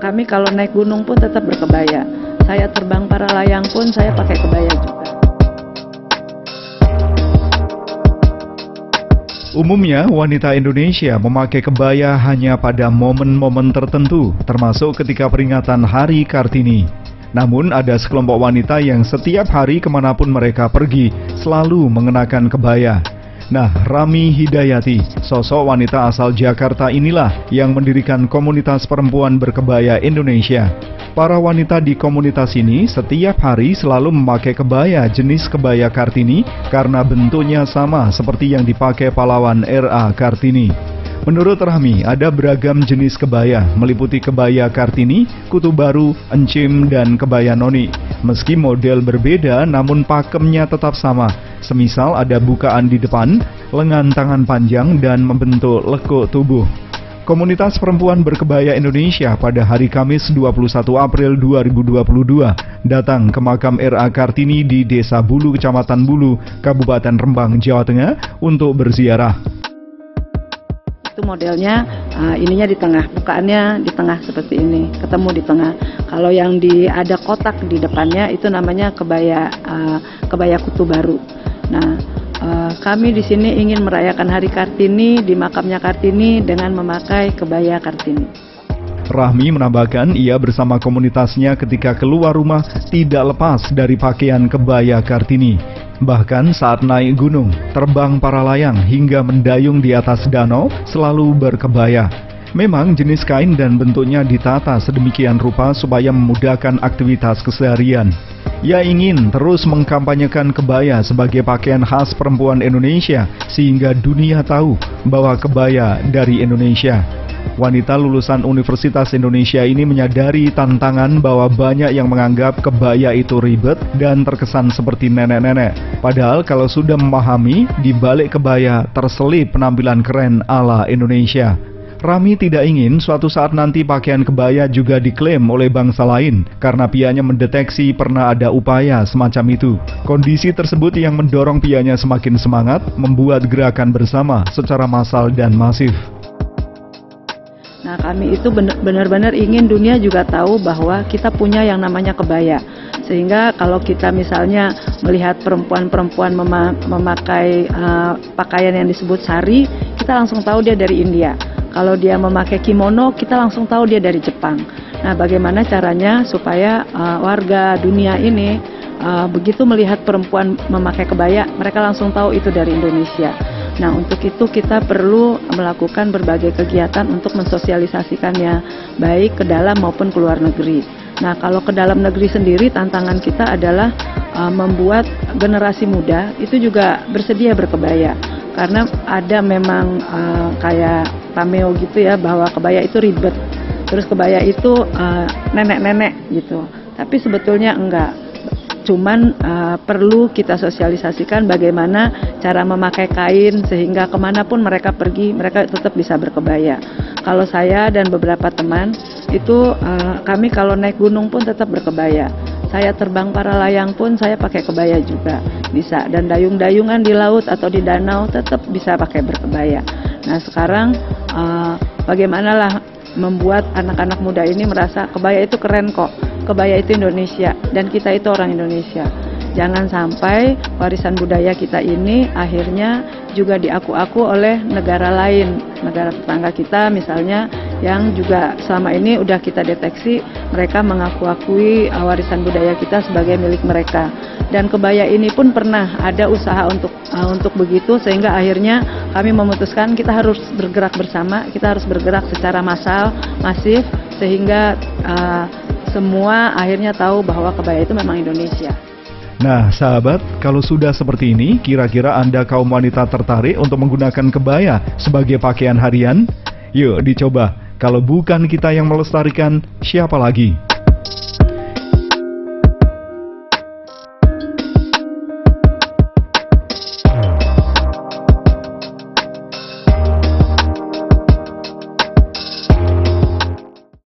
kami kalau naik gunung pun tetap berkebaya. Saya terbang para layang pun saya pakai kebaya juga. Umumnya, wanita Indonesia memakai kebaya hanya pada momen-momen tertentu, termasuk ketika peringatan Hari Kartini. Namun, ada sekelompok wanita yang setiap hari kemanapun mereka pergi, selalu mengenakan kebaya. Nah, Rami Hidayati, sosok wanita asal Jakarta inilah yang mendirikan komunitas perempuan berkebaya Indonesia. Para wanita di komunitas ini setiap hari selalu memakai kebaya jenis kebaya Kartini karena bentuknya sama seperti yang dipakai pahlawan RA Kartini. Menurut Rahmi, ada beragam jenis kebaya, meliputi kebaya Kartini, kutu baru, encim, dan kebaya noni. Meski model berbeda, namun pakemnya tetap sama. Semisal ada bukaan di depan, lengan tangan panjang, dan membentuk lekuk tubuh. Komunitas perempuan berkebaya Indonesia pada hari Kamis 21 April 2022 datang ke makam RA Kartini di Desa Bulu, Kecamatan Bulu, Kabupaten Rembang, Jawa Tengah untuk berziarah. Itu modelnya, ininya di tengah, bukaannya di tengah seperti ini, ketemu di tengah. Kalau yang ada kotak di depannya itu namanya kebaya kutu baru. Nah, kami di sini ingin merayakan Hari Kartini di makamnya Kartini dengan memakai kebaya Kartini. Rahmi menambahkan ia bersama komunitasnya ketika keluar rumah tidak lepas dari pakaian kebaya Kartini. Bahkan saat naik gunung, terbang para layang hingga mendayung di atas danau selalu berkebaya. Memang jenis kain dan bentuknya ditata sedemikian rupa supaya memudahkan aktivitas keseharian. Ia ingin terus mengkampanyekan kebaya sebagai pakaian khas perempuan Indonesia sehingga dunia tahu bahwa kebaya dari Indonesia. Wanita lulusan Universitas Indonesia ini menyadari tantangan bahwa banyak yang menganggap kebaya itu ribet dan terkesan seperti nenek-nenek. Padahal kalau sudah memahami, di balik kebaya terselip penampilan keren ala Indonesia. Rami tidak ingin suatu saat nanti pakaian kebaya juga diklaim oleh bangsa lain karena pihaknya mendeteksi pernah ada upaya semacam itu. Kondisi tersebut yang mendorong pihaknya semakin semangat membuat gerakan bersama secara massal dan masif. Nah, kami itu benar-benar ingin dunia juga tahu bahwa kita punya yang namanya kebaya. Sehingga kalau kita misalnya melihat perempuan-perempuan memakai pakaian yang disebut sari, kita langsung tahu dia dari India. Kalau dia memakai kimono, kita langsung tahu dia dari Jepang. Nah, bagaimana caranya supaya warga dunia ini begitu melihat perempuan memakai kebaya, mereka langsung tahu itu dari Indonesia. Nah, untuk itu kita perlu melakukan berbagai kegiatan untuk mensosialisasikannya, baik ke dalam maupun ke luar negeri. Nah, kalau ke dalam negeri sendiri, tantangan kita adalah membuat generasi muda itu juga bersedia berkebaya. Karena ada memang kayak cameo gitu ya, bahwa kebaya itu ribet, terus kebaya itu nenek-nenek gitu. Tapi sebetulnya enggak. Cuman perlu kita sosialisasikan bagaimana cara memakai kain sehingga kemanapun mereka pergi, mereka tetap bisa berkebaya. Kalau saya dan beberapa teman itu kami kalau naik gunung pun tetap berkebaya. Saya terbang para layang pun saya pakai kebaya juga bisa. Dan dayung-dayungan di laut atau di danau tetap bisa pakai berkebaya. Nah, sekarang bagaimanalah membuat anak-anak muda ini merasa kebaya itu keren kok. Kebaya itu Indonesia dan kita itu orang Indonesia. Jangan sampai warisan budaya kita ini akhirnya juga diaku-aku oleh negara lain, negara tetangga kita misalnya, yang juga selama ini udah kita deteksi mereka mengaku-akui warisan budaya kita sebagai milik mereka. Dan kebaya ini pun pernah ada usaha untuk begitu, sehingga akhirnya kami memutuskan kita harus bergerak bersama, kita harus bergerak secara massal, masif, sehingga semua akhirnya tahu bahwa kebaya itu memang Indonesia. Nah, sahabat, kalau sudah seperti ini, kira-kira Anda kaum wanita tertarik untuk menggunakan kebaya sebagai pakaian harian? Yuk dicoba. Kalau bukan kita yang melestarikan, siapa lagi?